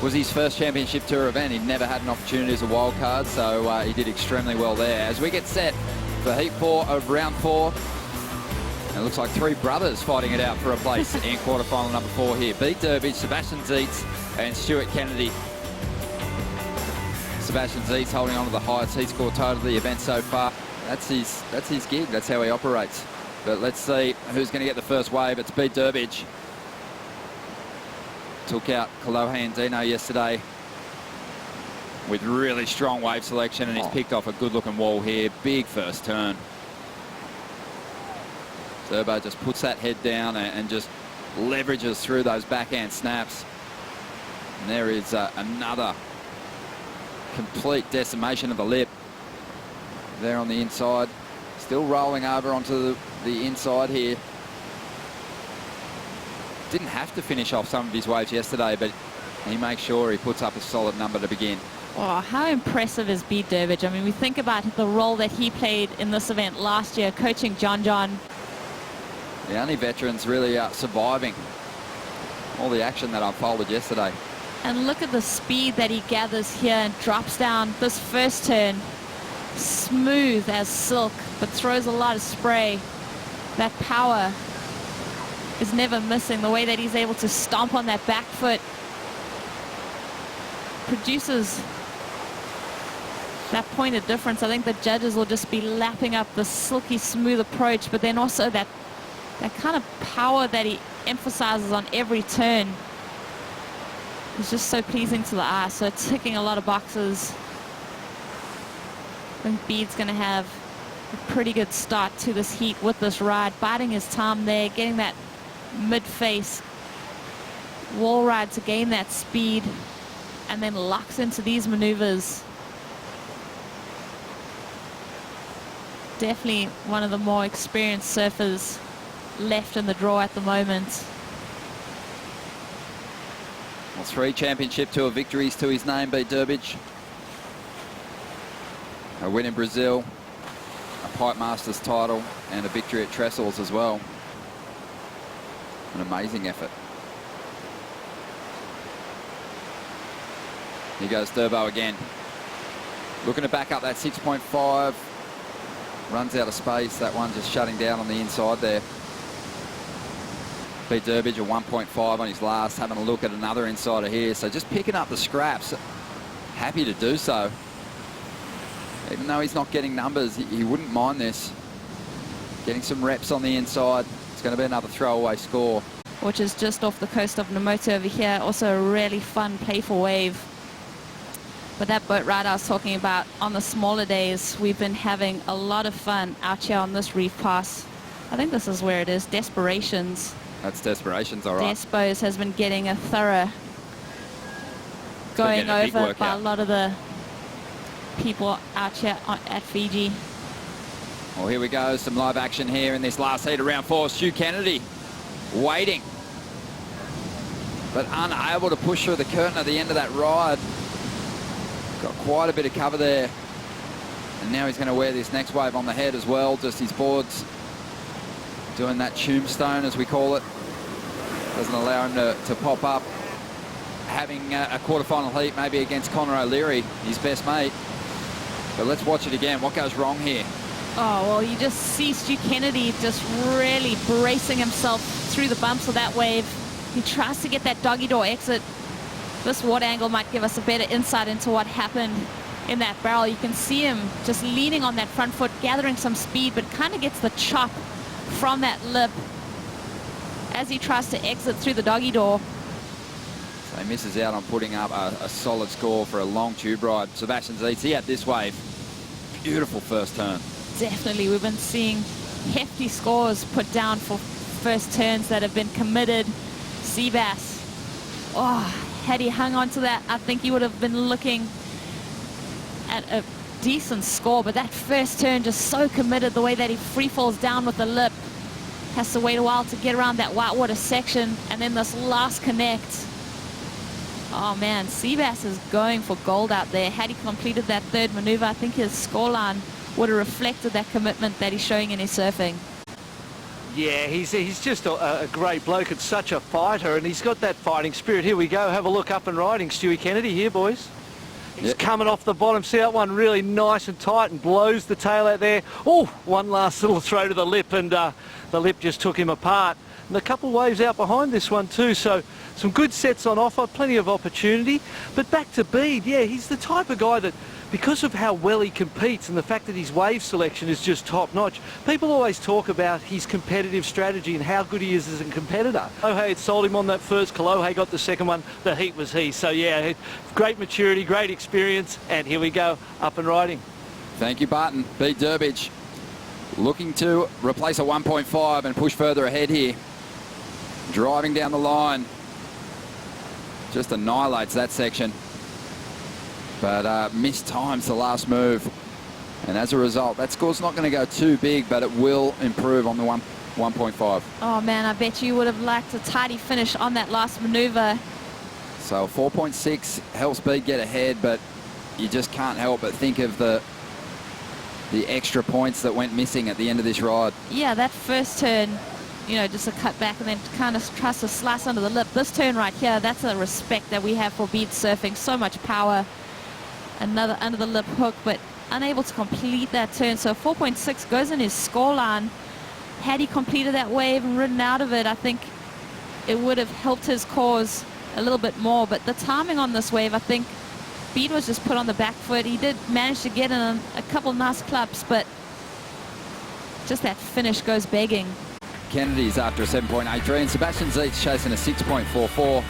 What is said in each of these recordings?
was his first championship tour event. He'd never had an opportunity as a wild card, so he did extremely well there. As we get set for heat 4 of round 4, and it looks like 3 brothers fighting it out for a place in quarterfinal number 4 here. Bede Durbidge, Sebastian Zietz, and Stuart Kennedy. Sebastian Zietz holding on to the highest heat score total of the event so far. That's his gig. That's how he operates. But let's see who's going to get the first wave. It's Bede Durbidge. Took out Kalohan Dino yesterday with really strong wave selection, and he's picked off a good-looking wall here. Big first turn. Turbo just puts that head down and just leverages through those backhand snaps. And there is another complete decimation of the lip there on the inside. Still rolling over onto the inside here. Didn't have to finish off some of his waves yesterday, but he makes sure he puts up a solid number to begin. Oh, how impressive is Bede Durbidge. I mean, we think about the role that he played in this event last year, coaching John. The only veterans really surviving all the action that unfolded yesterday. And look at the speed that he gathers here and drops down this first turn. Smooth as silk, but throws a lot of spray. That power is never missing. The way that he's able to stomp on that back foot produces that point of difference. I think the judges will just be lapping up the silky smooth approach, but then also that kind of power that he emphasizes on every turn is just so pleasing to the eye. So it's ticking a lot of boxes. I think Bede's going to have a pretty good start to this heat with this ride, biding his time there, getting that mid-face wall ride to gain that speed, and then locks into these maneuvers. Definitely one of the more experienced surfers left in the draw at the moment. Well, 3 championship tour victories to his name, Bede Durbidge. A win in Brazil, a Pipe Masters title, and a victory at Trestles as well. An amazing effort. Here goes Durbo again. Looking to back up that 6.5. Runs out of space. That one just shutting down on the inside there. Bede Durbidge a 1.5 on his last. Having a look at another insider here. So just picking up the scraps. Happy to do so. Even though he's not getting numbers, he wouldn't mind this. Getting some reps on the inside. It's going to be another throwaway score. Which is just off the coast of Nomoto over here. Also a really fun, playful wave. But that boat ride I was talking about on the smaller days, we've been having a lot of fun out here on this reef pass. I think this is where it is, Desperations. That's Desperations, all right. Despos has been getting a thorough going over by a lot of the people out here at Fiji. Well, here we go. Some live action here in this last heat of round 4. Stu Kennedy waiting, but unable to push through the curtain at the end of that ride. Got quite a bit of cover there. And now he's going to wear this next wave on the head as well. Just his boards doing that tombstone, as we call it. Doesn't allow him to pop up. Having a quarterfinal heat maybe against Connor O'Leary, his best mate. But let's watch it again. What goes wrong here? Oh, well, you just see Stu Kennedy just really bracing himself through the bumps of that wave. He tries to get that doggy door exit. This water angle might give us a better insight into what happened in that barrel. You can see him just leaning on that front foot, gathering some speed, but kind of gets the chop from that lip as he tries to exit through the doggy door. So he misses out on putting up a solid score for a long tube ride. Sebastian Zietz, he had this wave. Beautiful first turn. Definitely, we've been seeing hefty scores put down for first turns that have been committed. Seabass, oh, had he hung on to that, I think he would have been looking at a decent score, but that first turn just so committed, the way that he free falls down with the lip. Has to wait a while to get around that whitewater section, and then this last connect. Oh man, Seabass is going for gold out there. Had he completed that third maneuver, I think his scoreline would have reflected that commitment that he's showing in his surfing. Yeah, he's just a great bloke and such a fighter, and he's got that fighting spirit. Here we go. Have a look up and riding. Stewie Kennedy here, boys. He's coming off the bottom. See that one really nice and tight and blows the tail out there. Oh, one last little throw to the lip, and the lip just took him apart. And a couple of waves out behind this one too, so some good sets on offer, plenty of opportunity. But back to Bede, yeah, he's the type of guy that, because of how well he competes and the fact that his wave selection is just top-notch, people always talk about his competitive strategy and how good he is as a competitor. Kolohe had sold him on that first, Kolohe got the second one, the heat was he. So yeah, great maturity, great experience, and here we go, up and riding. Thank you, Barton. Bede Durbidge looking to replace a 1.5 and push further ahead here. Driving down the line. Just annihilates that section. But mistimes the last move. And as a result, that score's not going to go too big, but it will improve on the 1.5. Oh, man, I bet you would have liked a tidy finish on that last maneuver. So 4.6 helps Bede get ahead, but you just can't help but think of the extra points that went missing at the end of this ride. Yeah, that first turn, you know, just a cut back and then kind of tries to slice under the lip. This turn right here, that's a respect that we have for Bede surfing. So much power. Another under the lip hook, but unable to complete that turn. So 4.6 goes in his scoreline. Had he completed that wave and ridden out of it, I think it would have helped his cause a little bit more. But the timing on this wave, I think Bede was just put on the back foot. He did manage to get in a couple nice claps, but just that finish goes begging. Kennedy's after a 7.83 and Sebastian Zietz chasing a 6.44.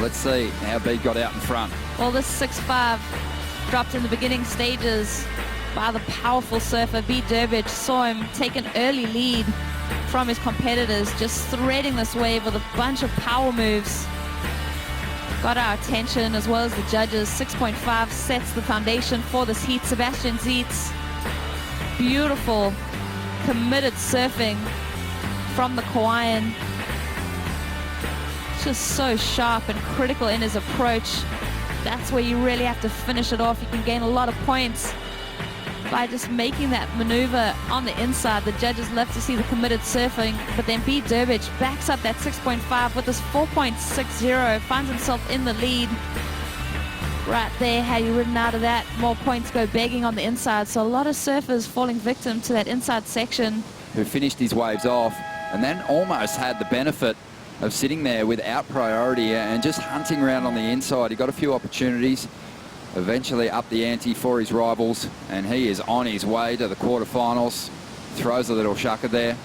Let's see how Bede got out in front. Well, this 6.5 dropped in the beginning stages by the powerful surfer. Bede Durbidge saw him take an early lead from his competitors, just threading this wave with a bunch of power moves. Got our attention as well as the judges. 6.5 sets the foundation for this heat. Sebastian Zietz, beautiful, committed surfing from the Kauaian. Just so sharp and critical in his approach. That's where you really have to finish it off. You can gain a lot of points by just making that maneuver on the inside. The judges love to see the committed surfing, but then Bede Durbidge backs up that 6.5 with this 4.60, finds himself in the lead. Right there, had he ridden out of that, more points go begging on the inside. So a lot of surfers falling victim to that inside section. Who finished his waves off and then almost had the benefit of sitting there without priority and just hunting around on the inside. He got a few opportunities, eventually up the ante for his rivals, and he is on his way to the quarterfinals. Throws a little shucker there.